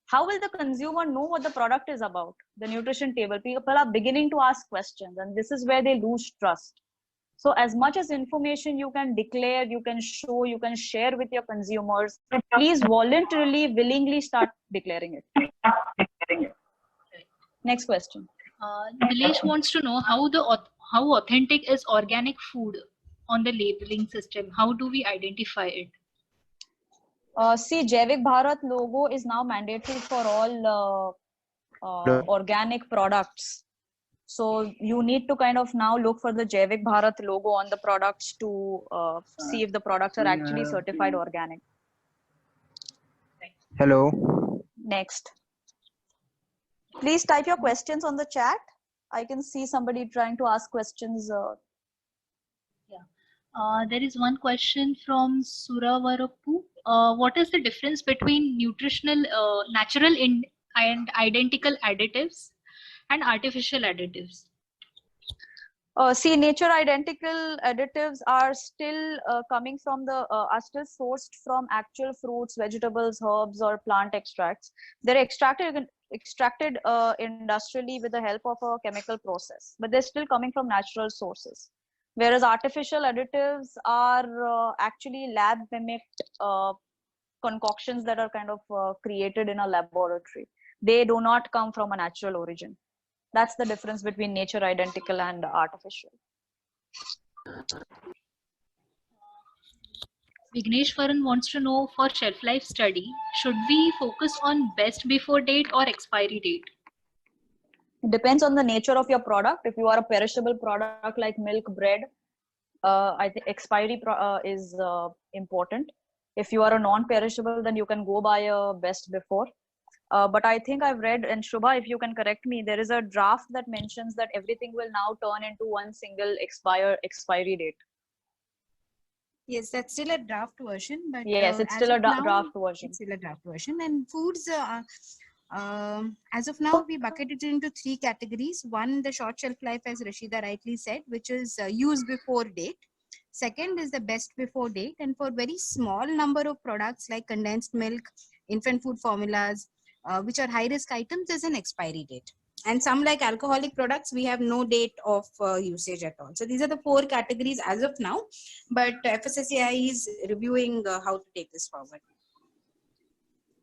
S1: How will the consumer know what the product is about? The nutrition table. People are beginning to ask questions, and this is where they lose trust. So as much as information you can declare, you can show, you can share with your consumers, please voluntarily, willingly start declaring it. Next question.
S3: Nilesh wants to know how authentic is organic food on the labeling system. How do we identify it?
S1: See, Jaivik Bharat logo is now mandatory for all organic products. So you need to kind of now look for the Jaivik Bharat logo on the products to see if the products are actually certified organic.
S4: Hello.
S1: Next. Please type your questions on the chat. I can see somebody trying to ask questions.
S3: There is one question from Suravarapu. What is the difference between natural and identical additives and artificial additives?
S1: See, nature identical additives are still coming from are still sourced from actual fruits, vegetables, herbs, or plant extracts. They're extracted industrially with the help of a chemical process, but they're still coming from natural sources. Whereas artificial additives are actually lab mimicked concoctions that are kind of created in a laboratory. They do not come from a natural origin. That's the difference between nature identical and artificial.
S3: Vigneshwaran wants to know, for shelf life study, should we focus on best before date or expiry date?
S1: It depends on the nature of your product. If you are a perishable product like milk, bread, I think expiry is important. If you are a non-perishable, then you can go by a best before. But I think I've read, and Shubha, if you can correct me, there is a draft that mentions that everything will now turn into one single expiry date.
S2: Yes, that's still a draft version, but
S1: yes, it's still a draft version.
S2: It's still a draft version, and foods. As of now, we bucket it into 3 categories. One, the short shelf life, as Rashida rightly said, which is use before date. Second is the best before date, and for very small number of products like condensed milk, infant food formulas, which are high risk items, there's an expiry date. And some like alcoholic products, we have no date of usage at all. So these are the 4 categories as of now, but FSSAI is reviewing how to take this forward.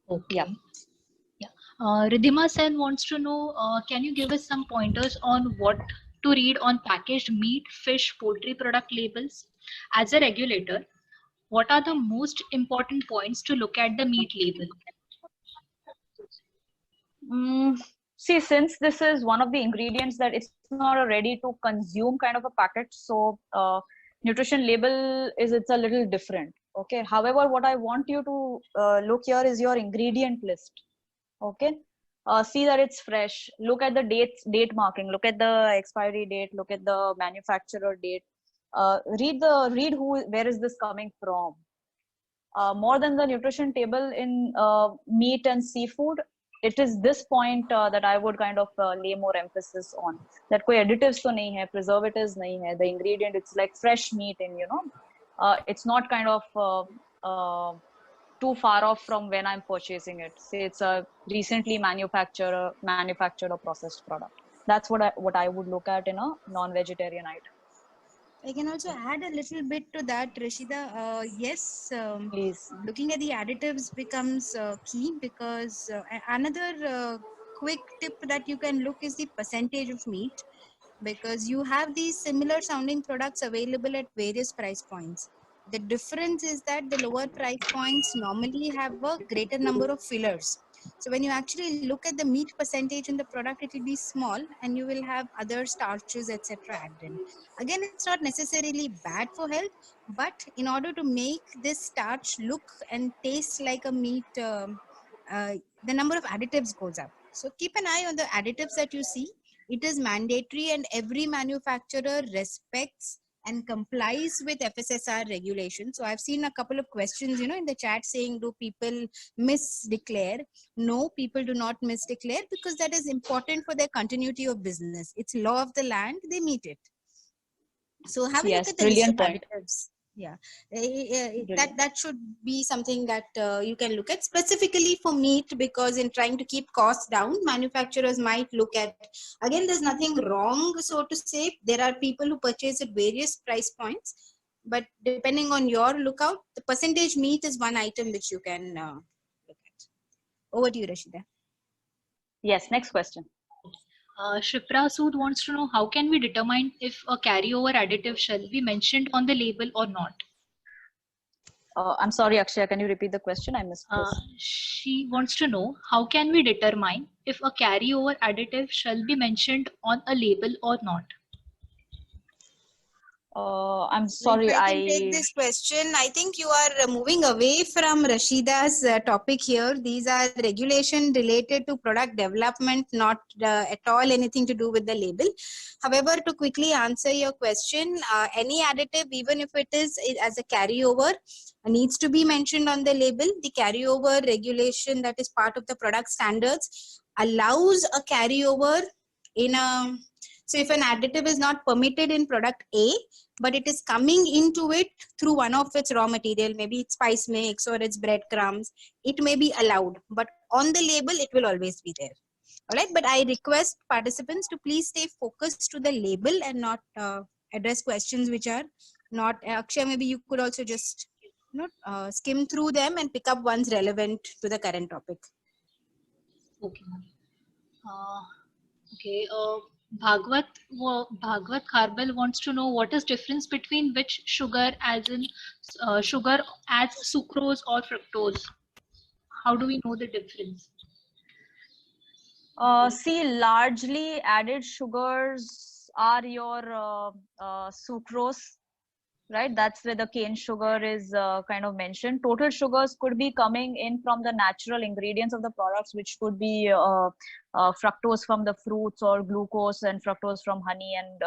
S3: Okay. Yeah. Ridhima Sen wants to know, can you give us some pointers on what to read on packaged meat, fish, poultry product labels? As a regulator, what are the most important points to look at the meat label?
S1: See, since this is one of the ingredients that it's not a ready to consume kind of a packet, so nutrition label it's a little different. Okay. However, what I want you to look here is your ingredient list. Okay. See that it's fresh. Look at the date marking. Look at the expiry date. Look at the manufacturer date. Read where is this coming from. More than the nutrition table in meat and seafood, it is this point that I would kind of lay more emphasis on. That koi additives to nahi hai, preservatives nahi hai. The ingredient, it's like fresh meat, and it's not kind of too far off from when I'm purchasing it. Say it's a recently manufactured or processed product. That's what I would look at in a non-vegetarian item.
S2: I can also add a little bit to that, Rashida. Yes,
S1: Please.
S2: looking at the additives becomes key, because another quick tip that you can look is the percentage of meat, because you have these similar sounding products available at various price points. The difference is that the lower price points normally have a greater number of fillers. So when you actually look at the meat percentage in the product, it will be small, and you will have other starches, etc. added in. Again, it's not necessarily bad for health, but in order to make this starch look and taste like a meat, the number of additives goes up. So keep an eye on the additives that you see. It is mandatory, and every manufacturer respects and complies with FSSR regulations. So I've seen a couple of questions, in the chat saying, do people misdeclare? No, people do not misdeclare, because that is important for their continuity of business. It's law of the land, they meet it. So have a look at the list of additives. Yeah, that should be something that you can look at specifically for meat, because in trying to keep costs down, manufacturers might look at, again, there's nothing wrong, so to say. There are people who purchase at various price points, but depending on your lookout, the percentage meat is one item which you can look at. Over to you, Rashida.
S1: Yes, next question.
S3: Shipra Sood wants to know, how can we determine if a carryover additive shall be mentioned on the label or not?
S1: I'm sorry, Akshay, can you repeat the question? I missed this.
S3: She wants to know, how can we determine if a carryover additive shall be mentioned on a label or not?
S1: I'm sorry.
S2: If I can take this question, I think you are moving away from Rashida's topic here. These are regulation related to product development, not at all anything to do with the label. However, to quickly answer your question, any additive, even if it is as a carryover, needs to be mentioned on the label. The carryover regulation that is part of the product standards allows a carryover in a... So if an additive is not permitted in product A, but it is coming into it through one of its raw material, maybe it's spice mix or it's breadcrumbs, it may be allowed, but on the label, it will always be there. All right. But I request participants to please stay focused to the label and not address questions which are not... Akshay, maybe you could also just skim through them and pick up ones relevant to the current topic.
S3: Okay. Okay. Bhagwat Kharbal wants to know, what is difference between which sugar, as in sugar as sucrose or fructose? How do we know the difference?
S1: See, largely added sugars are your sucrose, right? That's where the cane sugar is kind of mentioned. Total sugars could be coming in from the natural ingredients of the products, which could be fructose from the fruits, or glucose and fructose from honey, and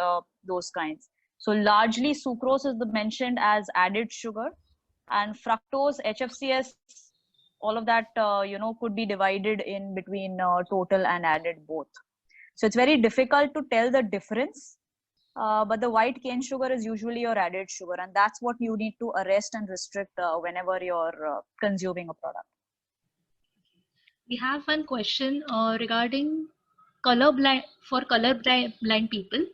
S1: those kinds. So largely sucrose is mentioned as added sugar, and fructose, HFCS, all of that could be divided in between total and added both. So it's very difficult to tell the difference. But the white cane sugar is usually your added sugar, and that's what you need to arrest and restrict whenever you're consuming a product.
S3: We have one question regarding colorblind people.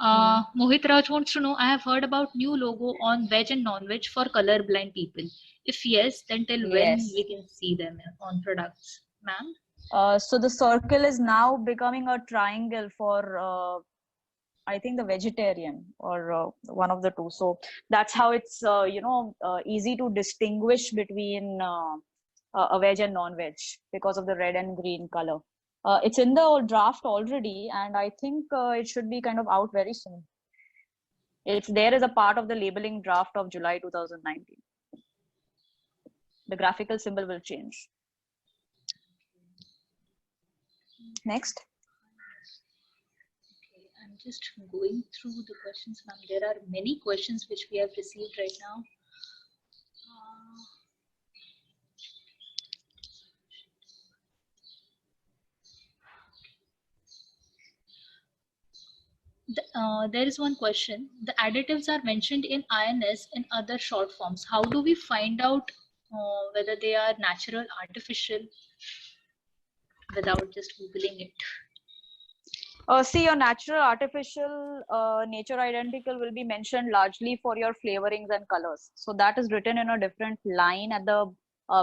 S3: Mohit Raj wants to know, I have heard about new logo on veg and non-veg for colorblind people. If yes, then till when we can see them on products, ma'am?
S1: So the circle is now becoming a triangle for I think the vegetarian, or one of the two. So that's how it's easy to distinguish between a veg and non-veg, because of the red and green color. It's in the draft already, and I think it should be kind of out very soon. It's there as a part of the labeling draft of July 2019. The graphical symbol will change. Next.
S3: Okay, I'm just going through the questions, ma'am. There are many questions which we have received right now. There is one question. The additives are mentioned in INS in other short forms. How do we find out whether they are natural, artificial, without just Googling it?
S1: See, your natural, artificial, nature identical will be mentioned largely for your flavorings and colors. So that is written in a different line at the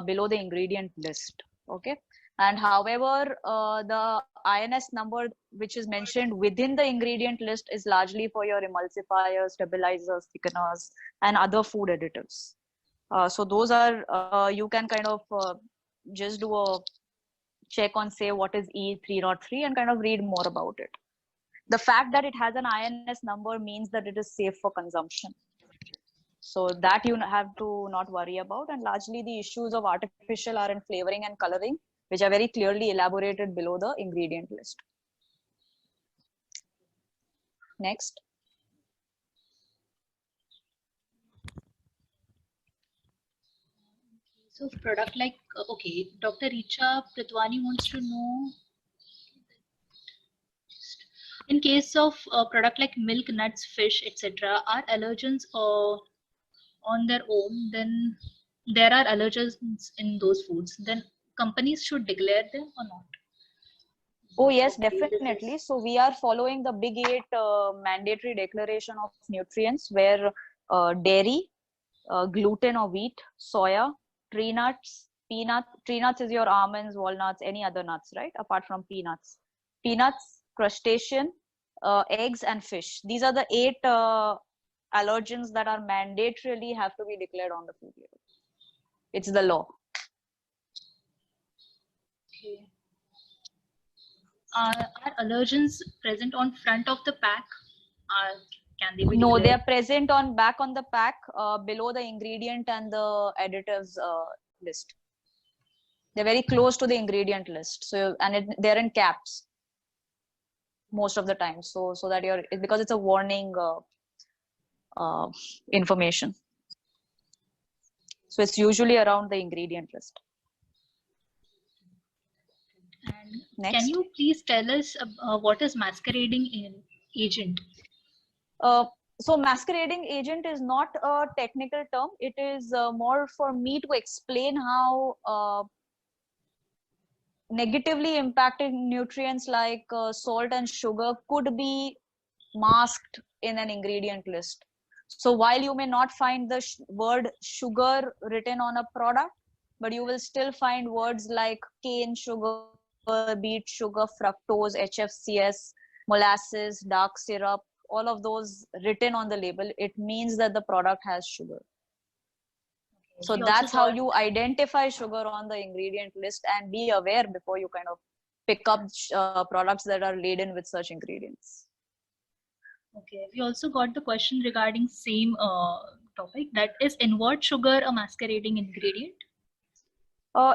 S1: below the ingredient list. Okay. And however, the INS number which is mentioned within the ingredient list is largely for your emulsifiers, stabilizers, thickeners, and other food additives. So those are, you can kind of just do a check on, say, what is E303 and kind of read more about it. The fact that it has an INS number means that it is safe for consumption. So that you have to not worry about. And largely the issues of artificial are in flavoring and coloring, which are very clearly elaborated below the ingredient list. Next.
S3: So product like, okay, Dr. Richa Pritwani wants to know, in case of a product like milk, nuts, fish, etc., are allergens on their own, then there are allergens in those foods, then companies should declare them or not?
S1: Oh yes, definitely. So we are following the Big 8 mandatory declaration of nutrients, where dairy, gluten or wheat, soya, tree nuts, peanuts. Tree nuts is your almonds, walnuts, any other nuts, right? Apart from peanuts. Peanuts, crustacean, eggs, and fish. These are the 8 allergens that are mandatorily have to be declared on the food label. It's the law.
S3: Okay. Are allergens present on front of the pack? Can they be
S1: No, they
S3: declared?
S1: are present on back on the pack below the ingredient and the additives list. They're very close to the ingredient list. So, and they're in caps most of the time. So that because it's a warning information. So it's usually around the ingredient list.
S3: And
S1: Next.
S3: can you please tell us what is masquerading agent?
S1: So masquerading agent is not a technical term. It is more for me to explain how negatively impacting nutrients like salt and sugar could be masked in an ingredient list. So while you may not find the word sugar written on a product, but you will still find words like cane sugar, beet sugar, fructose, HFCS, molasses, dark syrup, all of those written on the label. It means that the product has sugar. So that's how you identify sugar on the ingredient list, and be aware before you kind of pick up products that are laden with such ingredients.
S3: Okay, we also got the question regarding same topic, that is invert sugar a masquerading ingredient?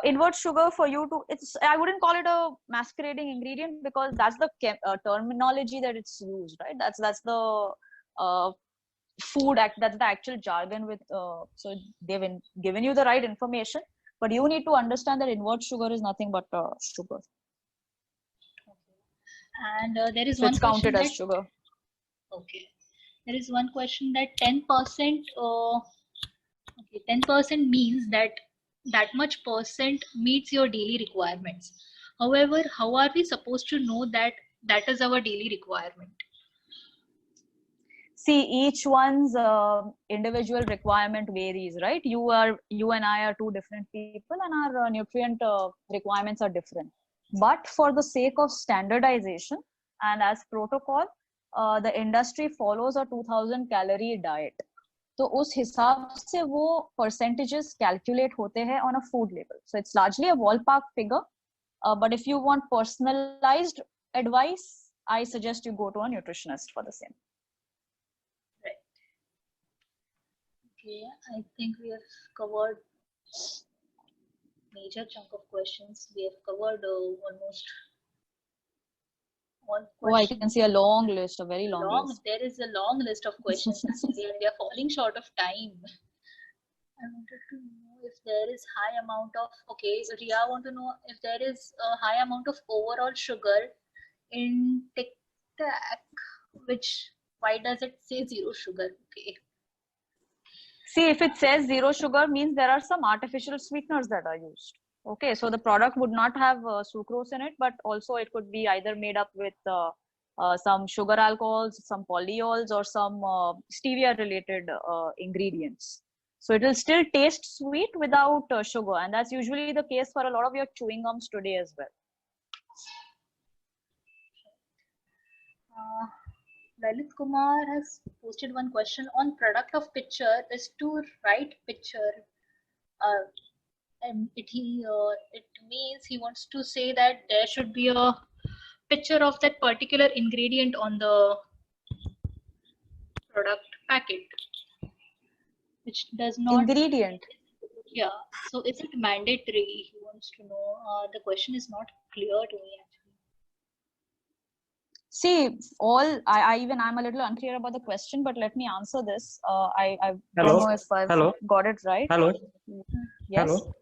S1: Invert sugar, for you to, I wouldn't call it a masquerading ingredient, because that's the terminology that it's used, right? That's the food act, that's the actual jargon with so they've given you the right information, but you need to understand that invert sugar is nothing but sugar.
S3: Okay. And there is
S1: so
S3: one
S1: it's counted
S3: question
S1: as sugar.
S3: Okay, there is one question that 10% okay, 10% means that much percent meets your daily requirements. However, how are we supposed to know that that is our daily requirement?
S1: See, each one's individual requirement varies, right? You and I are two different people, and our nutrient requirements are different. But for the sake of standardization and as protocol, the industry follows a 2000 calorie diet. तो उस हिसाब से वो percentages calculate होते हैं on a food label. So it's largely a ballpark figure, But if you want personalized advice, I suggest you go to a nutritionist for the same.
S3: Okay, I think we have covered major chunk of questions. We have covered almost all
S1: Oh, I
S3: questions.
S1: can see a long list, a very long list.
S3: There is a long list of questions actually, and we are falling short of time. I wanted to know if there is high amount of, okay, Ria, I want to know if there is a high amount of overall sugar in Tic Tac, why does it say zero sugar? Okay.
S1: See, if it says zero sugar, means there are some artificial sweeteners that are used. Okay, so the product would not have sucrose in it, but also it could be either made up with some sugar alcohols, some polyols, or some stevia related ingredients. So it will still taste sweet without sugar, and that's usually the case for a lot of your chewing gums today as well.
S3: Lalit Kumar has posted one question on product of picture is to write picture. And it means he wants to say that there should be a picture of that particular ingredient on the product packet, which does not.
S1: Ingredient.
S3: Yeah. So is it mandatory? He wants to know. The question is not clear to me actually.
S1: See, I'm a little unclear about the question, but let me answer this. I
S4: Hello.
S1: don't know if I've
S4: Hello.
S1: got it right.
S4: Hello.
S1: Yes.
S4: Hello.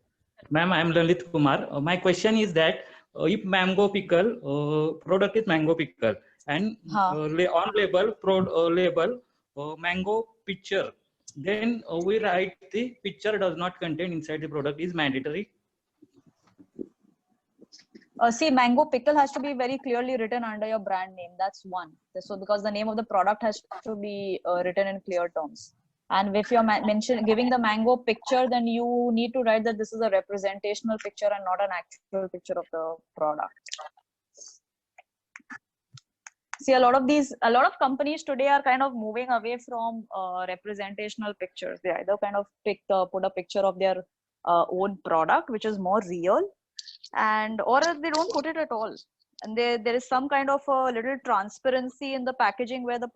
S4: Ma'am, I am Lalit Kumar. My question is that if mango pickle, product is mango pickle, and on label mango picture, then we write the picture does not contain inside the product is mandatory.
S1: See, mango pickle has to be very clearly written under your brand name. That's one. So because the name of the product has to be written in clear terms. And if you're giving the mango picture, then you need to write that this is a representational picture and not an actual picture of the product. See, a lot of companies today are kind of moving away from representational pictures. They either kind of put a picture of their own product, which is more real, or they don't put it at all. And there is some kind of a little transparency in the packaging where the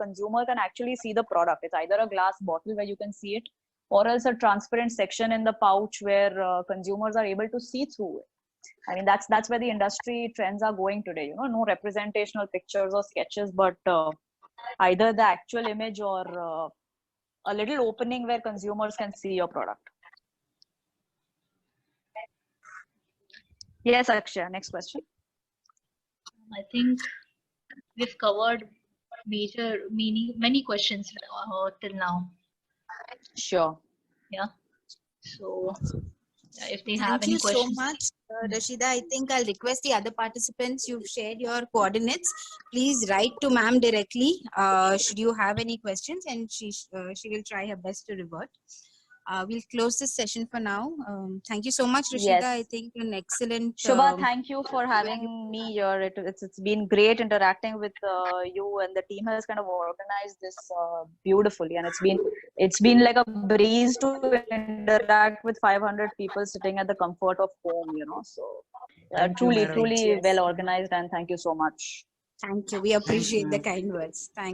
S1: consumer can actually see the product. It's either a glass bottle where you can see it, or else a transparent section in the pouch where consumers are able to see through it. I mean, that's where the industry trends are going today. You know, no representational pictures or sketches, but either the actual image or a little opening where consumers can see your product. Yes, Akshay, next question.
S3: I think we've covered many questions till now.
S1: Sure.
S3: Yeah. So if they have any questions.
S2: Thank you so much, Rashida. I think I'll request the other participants. You've shared your coordinates. Please write to ma'am directly. Should you have any questions, and she will try her best to revert. We'll close this session for now. Thank you so much, Rashida.
S1: Yes.
S2: I think an excellent.
S1: Shubha, thank you for having me here. It's been great interacting with you, and the team has kind of organized this beautifully, and it's been like a breeze to interact with 500 people sitting at the comfort of home. You know, so truly
S2: Yes.
S1: well organized, and thank you so much.
S2: Thank you. We appreciate the kind words. Thank